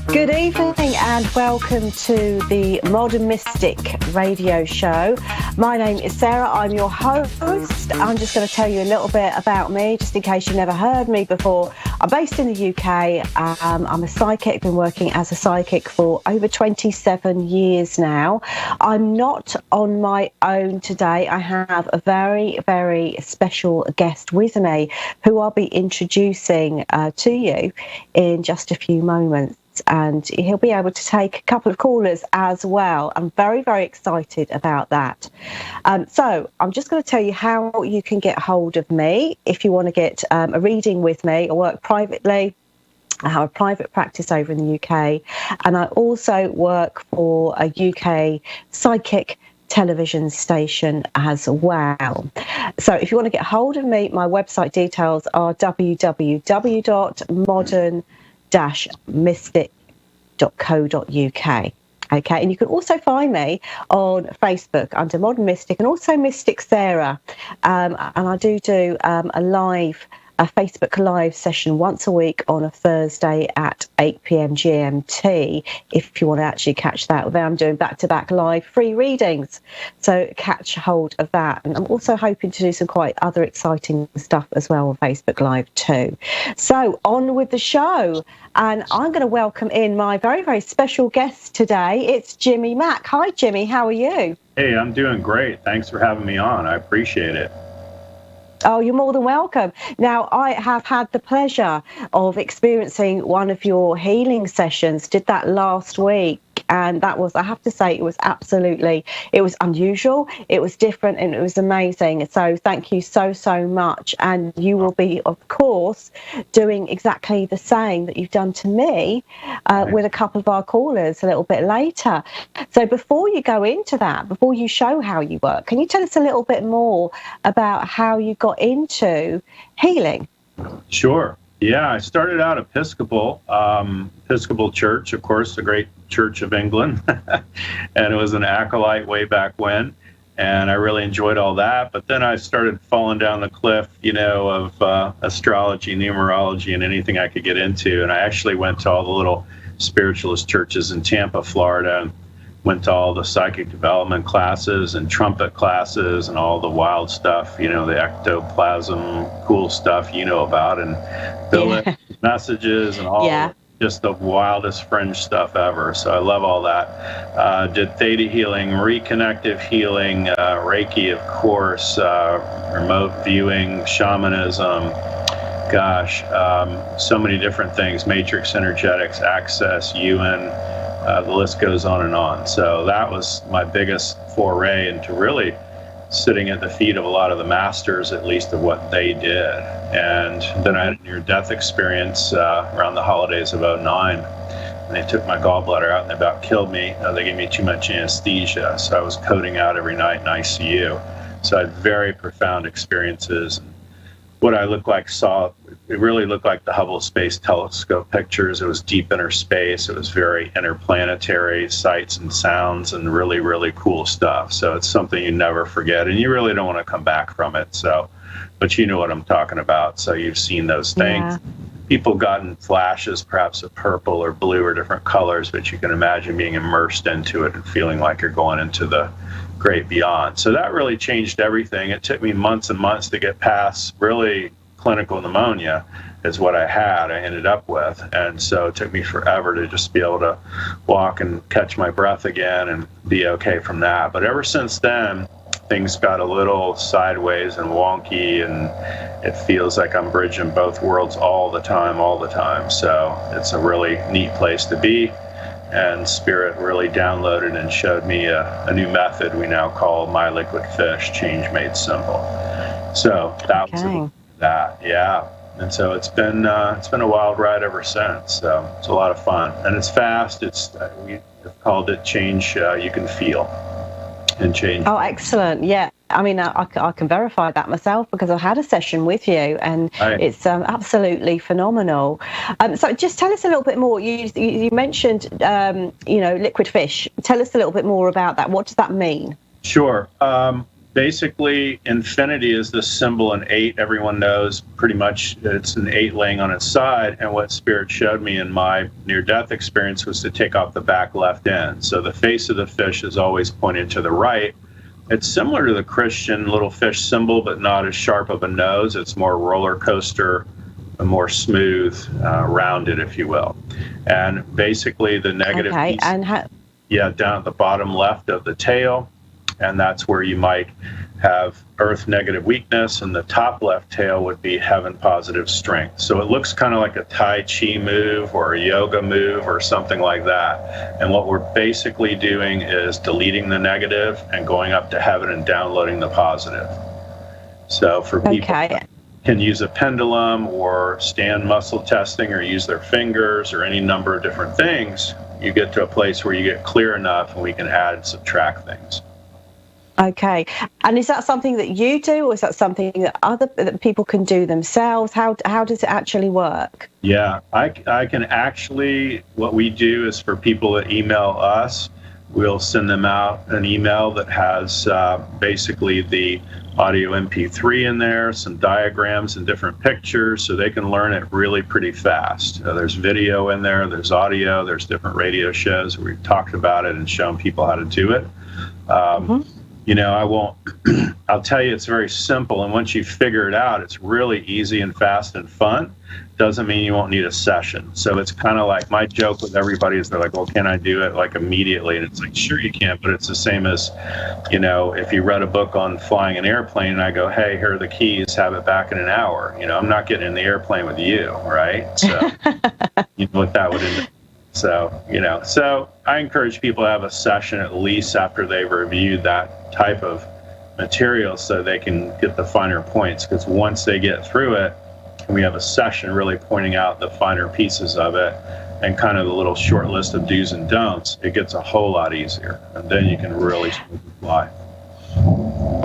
Good evening and welcome to the Modern Mystic radio show. My name is Sarah, I'm your host. I'm just going to tell you a little bit about me, just in case you never heard me before. I'm based in the UK. I'm a psychic, been working as a psychic for over 27 years now. I'm not on my own today. I have a very, very special guest with me who I'll be introducing to you in just a few moments. And he'll be able to take a couple of callers as well. I'm very, very excited about that. So I'm just going to tell you how you can get hold of me if you want to get a reading with me or work privately. I have a private practice over in the UK, and I also work for a UK psychic television station as well. So if you want to get hold of me, my website details are www.modern-mystic.co.uk. Okay, and you can also find me on Facebook under Modern Mystic and also Mystic Saira. And I do a Facebook live session once a week on a Thursday at 8 p.m. GMT, if you want to actually catch that. I'm doing back-to-back live free readings, so catch hold of that. And I'm also hoping to do some quite other exciting stuff as well on Facebook Live too. So on with the show, and I'm going to welcome in my very, very special guest today. It's Jimmy Mack. Hi, Jimmy. How are you? Hey, I'm doing great. Thanks for having me on. I appreciate it. Oh, you're more than welcome. Now, I have had the pleasure of experiencing one of your healing sessions, did that last week. And that was, I have to say, it was unusual, it was different, and it was amazing. So thank you so, so much. And you will be, of course, doing exactly the same that you've done to me with a couple of our callers a little bit later. So before you go into that, before you show how you work, can you tell us a little bit more about how you got into healing? Sure. Yeah, I started out Episcopal Church, of course, the great Church of England, and it was an acolyte way back when, and I really enjoyed all that. But then I started falling down the cliff, of astrology, numerology, and anything I could get into. And I actually went to all the little spiritualist churches in Tampa, Florida, and went to all the psychic development classes and trumpet classes and all the wild stuff, the ectoplasm, cool stuff about, and the messages and all just the wildest fringe stuff ever. So I love all that. Did theta healing, reconnective healing, Reiki, of course, remote viewing, shamanism, so many different things, matrix energetics, access, UN, the list goes on and on. So that was my biggest foray into really sitting at the feet of a lot of the masters, at least of what they did. And then I had a near-death experience around the holidays of '09. And they took my gallbladder out and they about killed me. They gave me too much anesthesia, so I was coding out every night in ICU. So I had very profound experiences. What I looked like it really looked like the Hubble Space Telescope pictures. It was deep inner space. It was very interplanetary sights and sounds and really, really cool stuff. So it's something you never forget, and you really don't want to come back from it. So, but you know what I'm talking about. So you've seen those things. Yeah. People got in flashes, perhaps of purple or blue or different colors, but you can imagine being immersed into it and feeling like you're going into the great beyond. So that really changed everything. It took me months and months to get past really clinical pneumonia is what I ended up with. And so it took me forever to just be able to walk and catch my breath again and be okay from that. But ever since then, things got a little sideways and wonky, and it feels like I'm bridging both worlds all the time. So it's a really neat place to be. And Spirit really downloaded and showed me a new method we now call My Liquid Fish, Change Made Simple. So that was that, yeah. And so it's been a wild ride ever since. So it's a lot of fun, and it's fast. We have called it change you can feel and change. Oh, excellent! Yeah. I mean, I can verify that myself because I've had a session with you, and it's absolutely phenomenal. So just tell us a little bit more. You mentioned, liquid fish. Tell us a little bit more about that. What does that mean? Sure. Basically, infinity is the symbol in 8. Everyone knows pretty much it's an 8 laying on its side. And what Spirit showed me in my near-death experience was to take off the back left end. So the face of the fish is always pointed to the right. It's similar to the Christian little fish symbol, but not as sharp of a nose. It's more roller coaster, more smooth, rounded, if you will. And basically the negative piece, down at the bottom left of the tail. And that's where you might have earth negative weakness, and the top left tail would be heaven positive strength. So it looks kind of like a Tai Chi move or a yoga move or something like that. And what we're basically doing is deleting the negative and going up to heaven and downloading the positive. So for people that can use a pendulum or stand muscle testing or use their fingers or any number of different things, you get to a place where you get clear enough and we can add and subtract things. Okay. And is that something that you do, or is that something that people can do themselves? How does it actually work? Yeah, I can actually, what we do is for people that email us, we'll send them out an email that has basically the audio MP3 in there, some diagrams and different pictures, so they can learn it really pretty fast. There's video in there, there's audio, there's different radio shows where we've talked about it and shown people how to do it. I'll tell you, it's very simple. And once you figure it out, it's really easy and fast and fun. Doesn't mean you won't need a session. So it's kind of like my joke with everybody is they're like, well, can I do it like immediately? And it's like, sure you can, but it's the same as, if you read a book on flying an airplane and I go, hey, here are the keys, have it back in an hour. I'm not getting in the airplane with you, right? So you know what that would end up. So I encourage people to have a session at least after they've reviewed that type of material so they can get the finer points, because once they get through it, and we have a session really pointing out the finer pieces of it and kind of the little short list of do's and don'ts, it gets a whole lot easier. And then you can really fly.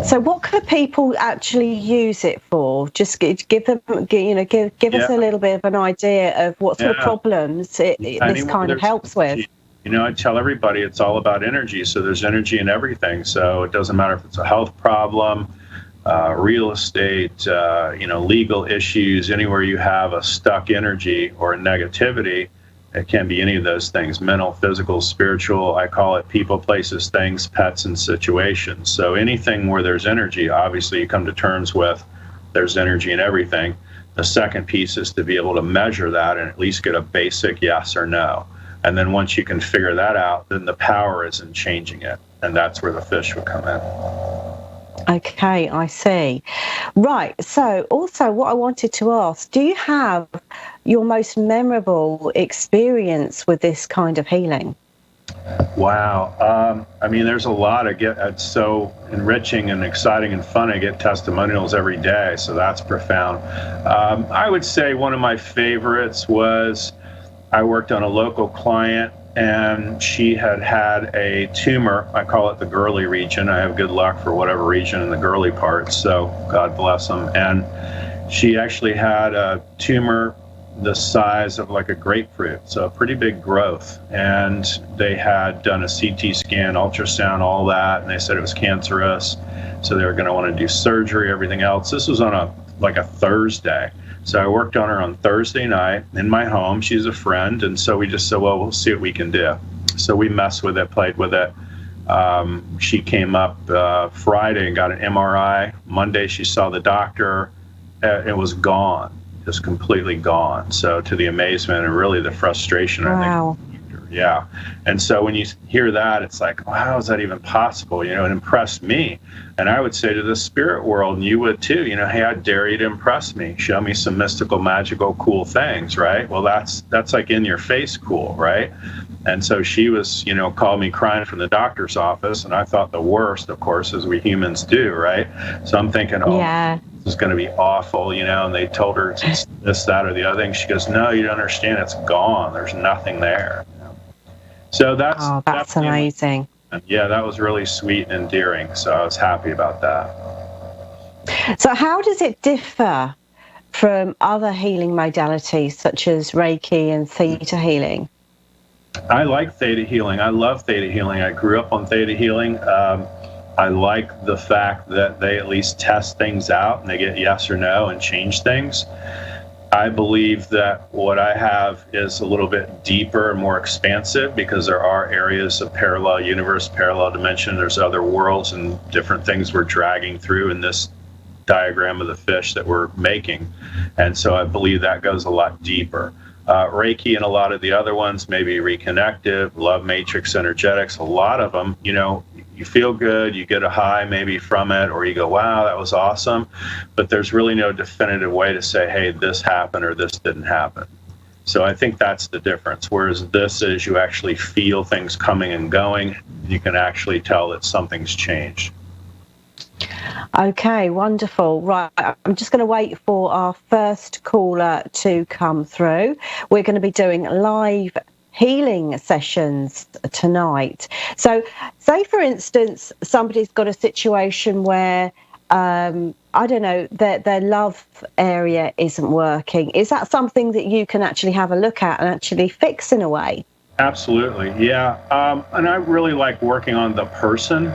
So what could people actually use it for? Just give us a little bit of an idea of what sort of problems this kind of helps with. I tell everybody it's all about energy. So there's energy in everything. So it doesn't matter if it's a health problem, real estate, legal issues, anywhere you have a stuck energy or a negativity. It can be any of those things, mental, physical, spiritual. I call it people, places, things, pets, and situations. So anything where there's energy, obviously you come to terms with there's energy in everything. The second piece is to be able to measure that and at least get a basic yes or no. And then once you can figure that out, then the power is in changing it. And that's where the fish would come in. Okay, I see. Right. So also what I wanted to ask, do you have your most memorable experience with this kind of healing? Wow. There's a lot. It's so enriching and exciting and fun. I get testimonials every day, so that's profound. I would say one of my favorites was I worked on a local client, and she had a tumor. I call it the girly region. I have good luck for whatever region in the girly part, so God bless them. And she actually had a tumor the size of like a grapefruit, so a pretty big growth. And they had done a CT scan, ultrasound, all that, and they said it was cancerous. So they were going to want to do surgery, everything else. This was on a Thursday. So I worked on her on Thursday night in my home. She's a friend, and so we just said, well, we'll see what we can do. So we messed with it, played with it. She came up Friday and got an MRI. Monday she saw the doctor. It was gone, just completely gone. So to the amazement and really the frustration, wow. I think. Yeah. And so when you hear that, it's like, wow, how is that even possible? It impressed me. And I would say to the spirit world, and you would too, hey, I dare you to impress me. Show me some mystical, magical, cool things, right? Well, that's like in your face cool, right? And so she was, called me crying from the doctor's office. And I thought the worst, of course, as we humans do, right? So I'm thinking, yeah. This is going to be awful, and they told her it's this, that, or the other thing. She goes, no, you don't understand. It's gone. There's nothing there. So that's amazing. Yeah, that was really sweet and endearing. So I was happy about that. So how does it differ from other healing modalities such as Reiki and Theta healing? I like Theta healing. I love Theta healing. I grew up on Theta healing. I like the fact that they at least test things out and they get yes or no and change things. I believe that what I have is a little bit deeper and more expansive because there are areas of parallel universe, parallel dimension. There's other worlds and different things we're dragging through in this diagram of the fish that we're making. And so I believe that goes a lot deeper. Reiki and a lot of the other ones, maybe reconnective, love matrix, energetics, a lot of them, you feel good, you get a high maybe from it, or you go, wow, that was awesome. But there's really no definitive way to say, hey, this happened or this didn't happen. So I think that's the difference. Whereas this is you actually feel things coming and going. You can actually tell that something's changed. Okay, wonderful. Right, I'm just going to wait for our first caller to come through. We're going to be doing live healing sessions tonight. So say, for instance, somebody's got a situation where, I don't know, their love area isn't working. Is that something that you can actually have a look at and actually fix in a way? Absolutely, yeah. And I really like working on the person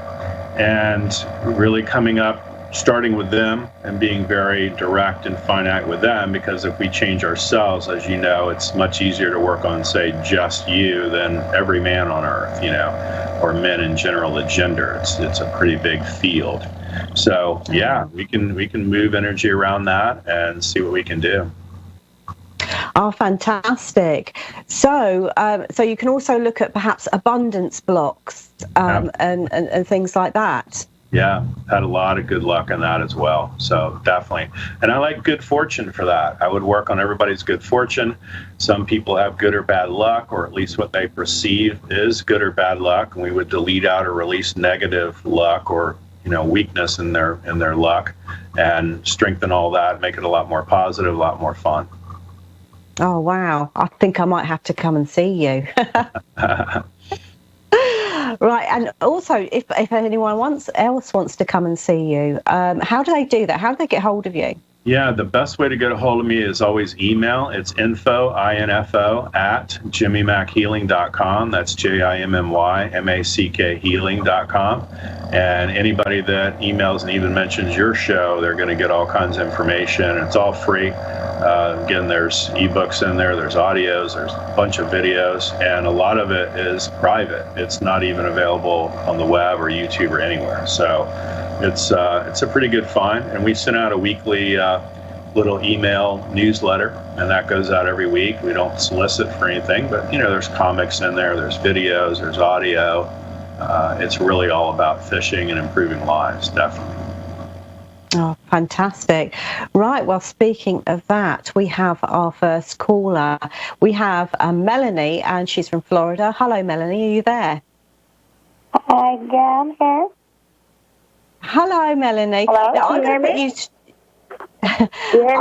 and really coming up, starting with them and being very direct and finite with them, because if we change ourselves, as you know, it's much easier to work on, say, just you than every man on earth, or men in general, the gender. It's a pretty big field. So yeah, we can move energy around that and see what we can do. Oh, fantastic. So you can also look at perhaps abundance blocks and things like that. Yeah, had a lot of good luck in that as well. So definitely. And I like good fortune for that. I would work on everybody's good fortune. Some people have good or bad luck, or at least what they perceive is good or bad luck. And we would delete out or release negative luck or, weakness in their luck and strengthen all that, make it a lot more positive, a lot more fun. Oh, wow. I think I might have to come and see you. Right, and also, if anyone else wants to come and see you, how do they do that? How do they get hold of you? Yeah, the best way to get a hold of me is always email. It's info, info, at jimmymackhealing.com. That's JIMMYMACK healing.com. And anybody that emails and even mentions your show, they're going to get all kinds of information. It's all free. Again, there's ebooks in there, there's audios, there's a bunch of videos, and a lot of it is private. It's not even available on the web or YouTube or anywhere. So it's a pretty good find. And we send out a weekly little email newsletter, and that goes out every week. We don't solicit for anything, but there's comics in there, there's videos, there's audio. It's really all about fishing and improving lives, definitely. Oh, fantastic. Right, well, speaking of that, we have our first caller. We have Melanie, and she's from Florida. Hello, Melanie, are you there? Hi, yeah, I'm here. Hello, Melanie. Hello, now,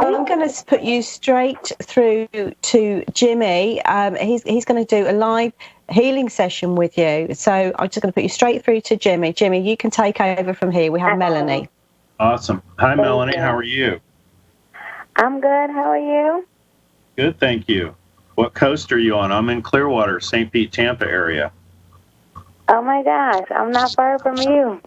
I'm going to put you straight through to Jimmy. He's going to do a live healing session with you. So I'm just going to put you straight through to Jimmy. Jimmy, you can take over from here. We have Melanie. Awesome. Hi, Melanie. How are you? I'm good. How are you? Good, thank you. What coast are you on? I'm in Clearwater, St. Pete, Tampa area. Oh, my gosh. I'm not far from you.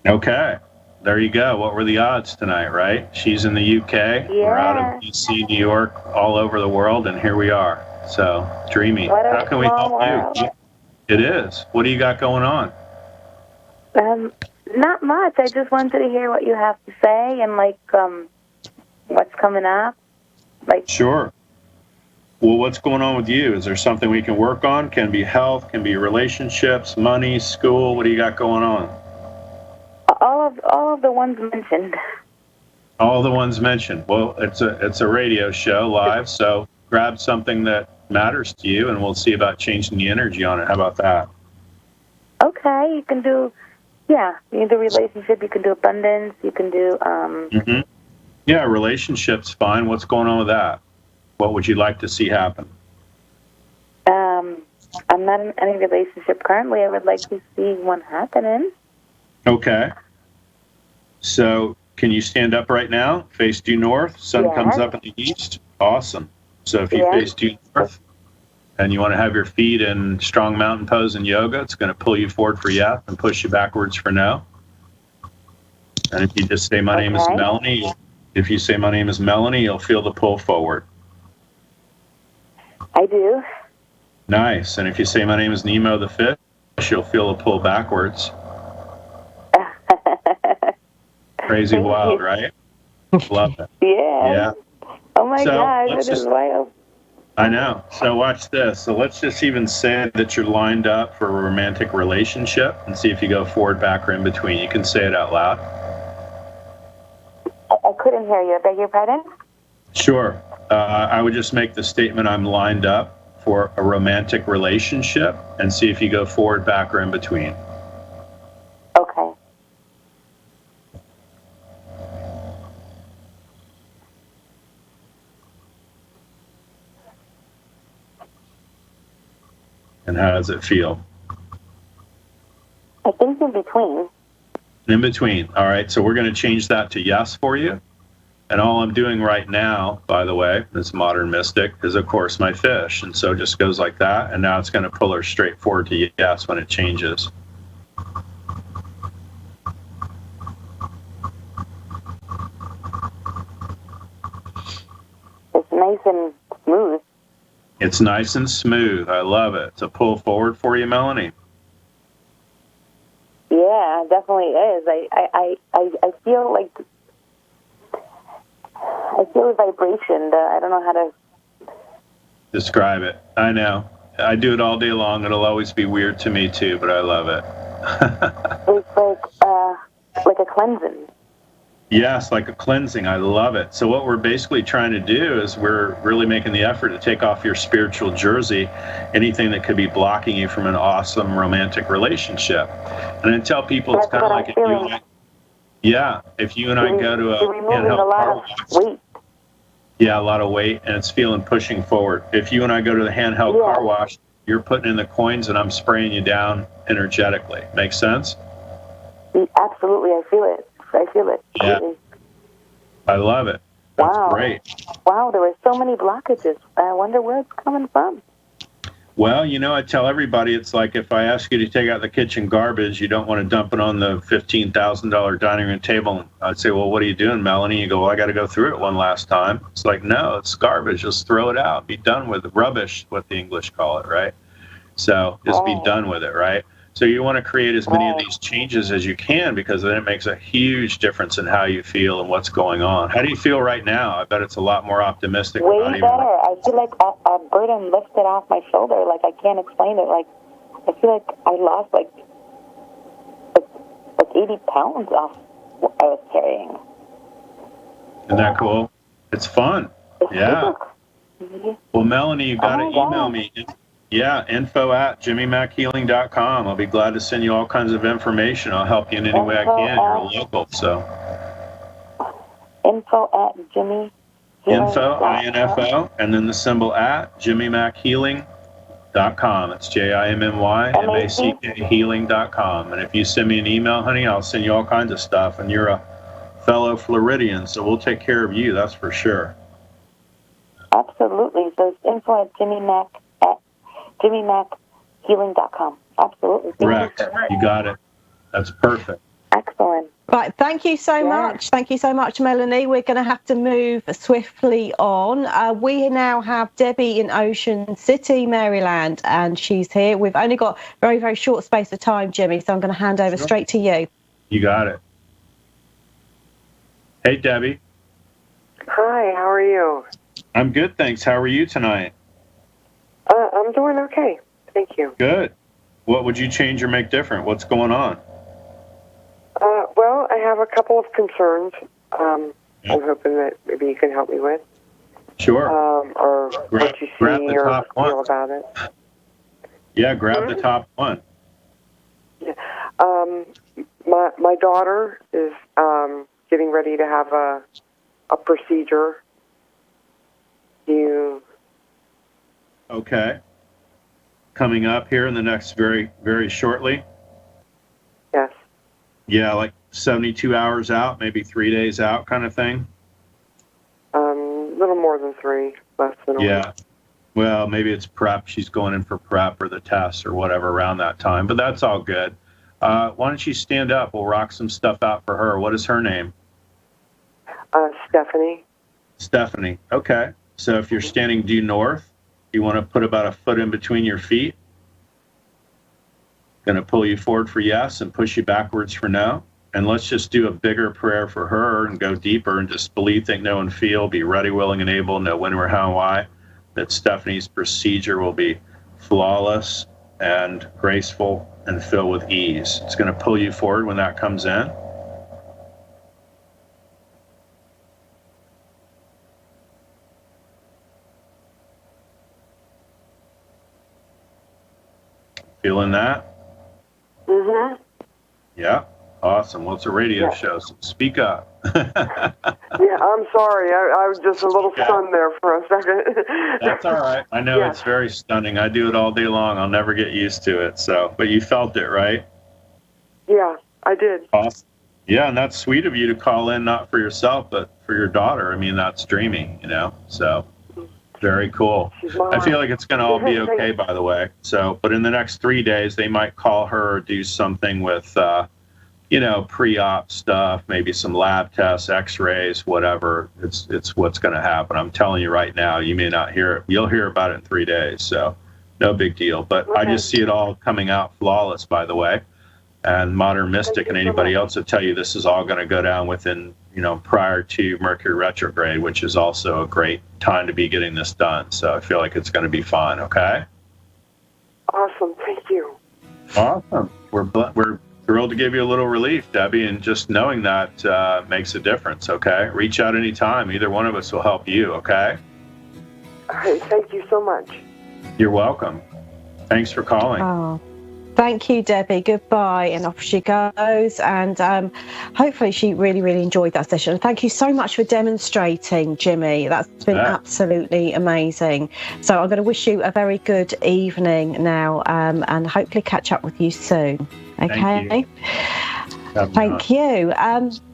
Okay. There you go. What were the odds tonight, right? She's in the UK. Yeah. We're out of D.C., New York, all over the world, and here we are. So, dreamy. How can we help you? It is. What do you got going on? Not much. I just wanted to hear what you have to say and, what's coming up. Sure. Well, what's going on with you? Is there something we can work on? Can be health, can be relationships, money, school. What do you got going on? All of the ones mentioned. All the ones mentioned. Well, it's a radio show live, so grab something that matters to you, and we'll see about changing the energy on it. How about that? Okay, you can do. Yeah, you can do relationship, you can do abundance, you can do... Yeah, relationship's fine. What's going on with that? What would you like to see happen? I'm not in any relationship currently. I would like to see one happening. Okay. So, can you stand up right now? Face due north. Sun comes up in the east. Awesome. So if you face due north, and you want to have your feet in strong mountain pose and yoga, it's going to pull you forward for yes and push you backwards for no. And if you just say, my name is Melanie, if you say, my name is Melanie, you'll feel the pull forward. I do. Nice. And if you say, my name is Nemo the fish, you'll feel the pull backwards. Crazy wild, right? Love it. Yeah. Oh my gosh, it is wild. I know. So watch this. So let's just even say that you're lined up for a romantic relationship and see if you go forward, back, or in between. You can say it out loud. I couldn't hear you. I beg your pardon? Sure. I would just make the statement, I'm lined up for a romantic relationship, and see if you go forward, back, or in between. Okay. And how does it feel? I think in between. In between. All right. So we're going to change that to yes for you. And all I'm doing right now, by the way, this modern mystic, is, of course, my fish. And so it just goes like that. And now it's going to pull her straight forward to yes when it changes. It's nice and smooth. It's nice and smooth. I love it. It's a pull forward for you, Melanie. Yeah, it definitely is. I feel like I feel a vibration. I don't know how to describe it. I know. I do it all day long. It'll always be weird to me too, but I love it. It's like a cleansing. Yes, like a cleansing. I love it. So what we're basically trying to do is we're really making the effort to take off your spiritual jersey, anything that could be blocking you from an awesome romantic relationship. And I tell people it's kind of like if you and I, if you and I go to a handheld car wash. Weight. Yeah, a lot of weight, and it's feeling pushing forward. If you and I go to the handheld car wash, you're putting in the coins and I'm spraying you down energetically. Make sense? Absolutely, I feel it. Yeah. I love it. That's great. Wow, there were so many blockages. I wonder where it's coming from. Well, you know, I tell everybody, it's like if I ask you to take out the kitchen garbage, you don't want to dump it on the $15,000 dining room table. I'd say, well, what are you doing, Melanie? You go, well, I got to go through it one last time. It's like, no, it's garbage. Just throw it out. Be done with it. Rubbish, what the English call it, right? So just be done with it, right? So you want to create as many of these changes as you can, because then it makes a huge difference in how you feel and what's going on. How do you feel right now? I bet it's a lot more optimistic. Way better. I feel like a burden lifted off my shoulder. Like I can't explain it. Like I feel like I lost like 80 pounds off what I was carrying. Isn't that cool? It's fun. Yeah. Well, Melanie, you got to email me. Yeah, info@jimmymachealing.com. I'll be glad to send you all kinds of information. I'll help you in any way I can. You're local, so. Info@Jimmy. Info, I-N-F-O, and then the symbol at jimmymachealing.com. It's JIMMYMACK healing.com. And if you send me an email, honey, I'll send you all kinds of stuff. And you're a fellow Floridian, so we'll take care of you, that's for sure. Absolutely. So it's info@jimmymachealing.com. Absolutely. Correct. You got it. That's perfect. Excellent. Right, thank you so much. Thank you so much, Melanie. We're going to have to move swiftly on. We now have Debbie in Ocean City, Maryland, and she's here. We've only got very, very short space of time, Jimmy, so I'm going to hand over straight to you. You got it. Hey, Debbie. Hi, how are you? I'm good, thanks. How are you tonight? I'm doing okay. Thank you. Good. What would you change or make different? What's going on? Well, I have a couple of concerns I'm hoping that maybe you can help me with. Sure. Or what you see or feel about it. Yeah, grab the top one. Yeah. My daughter is getting ready to have a procedure. Okay. Coming up here in the next very, very shortly? Yes. Yeah, like 72 hours out, maybe 3 days out kind of thing? A little more than 3, less than a week. Well, maybe it's prep. She's going in for prep or the tests or whatever around that time, but that's all good. Why don't you stand up? We'll rock some stuff out for her. What is her name? Stephanie. Stephanie. Okay. So if you're standing due north, you want to put about a foot in between your feet. Going to pull you forward for yes and push you backwards for no. And let's just do a bigger prayer for her and go deeper and just believe, think, know, and feel. Be ready, willing, and able. Know when, where, how, and why. That Stephanie's procedure will be flawless and graceful and filled with ease. It's going to pull you forward when that comes in. Feeling that? Mm-hmm. Yeah. Awesome. Well, it's a radio show, so speak up. Yeah, I'm sorry. I was just a little stunned there for a second. That's all right. I know it's very stunning. I do it all day long. I'll never get used to it. So, but you felt it, right? Yeah, I did. Awesome. Yeah, and that's sweet of you to call in, not for yourself, but for your daughter. I mean, that's dreamy, So, very cool. I feel like it's going to all be okay, by the way. So, but in the next 3 days, they might call her or do something with, pre-op stuff, maybe some lab tests, x-rays, whatever. It's what's going to happen. I'm telling you right now, you may not hear it. You'll hear about it in 3 days. So no big deal. But I just see it all coming out flawless, by the way. And Modern Mystic and anybody else will tell you this is all going to go down within, prior to Mercury retrograde, which is also a great time to be getting this done. So I feel like it's going to be fun. Okay. Awesome. Thank you. Awesome. We're thrilled to give you a little relief, Debbie, and just knowing that makes a difference, okay? Reach out anytime. Either one of us will help you, okay? All right, thank you so much. You're welcome. Thanks for calling. Oh, thank you, Debbie. Goodbye. And off she goes. And hopefully she really, really enjoyed that session. Thank you so much for demonstrating, Jimmy. That's been absolutely amazing. So I'm going to wish you a very good evening now and hopefully catch up with you soon. Okay. Thank you.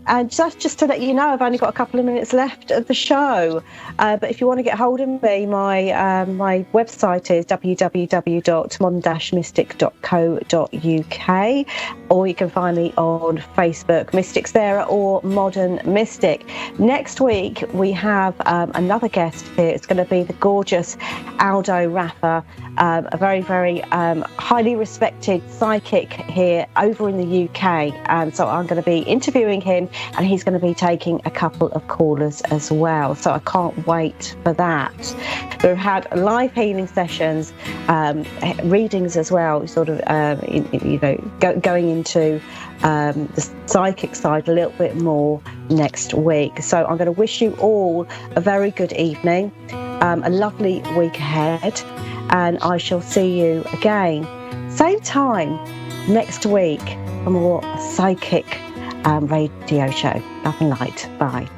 And just to let you know, I've only got a couple of minutes left of the show. But if you want to get hold of me, my website is www.modern-mystic.co.uk, or you can find me on Facebook, Mystic Saira or Modern Mystic. Next week, we have another guest here. It's going to be the gorgeous Aldo Raffa, a very, very highly respected psychic here over in the UK. And so I'm going to be interviewing him, and he's going to be taking a couple of callers as well. So I can't wait for that. We've had live healing sessions, readings as well, sort of, going into the psychic side a little bit more next week. So I'm going to wish you all a very good evening, a lovely week ahead, and I shall see you again, same time next week for more psychic radio show. Love and light. Bye.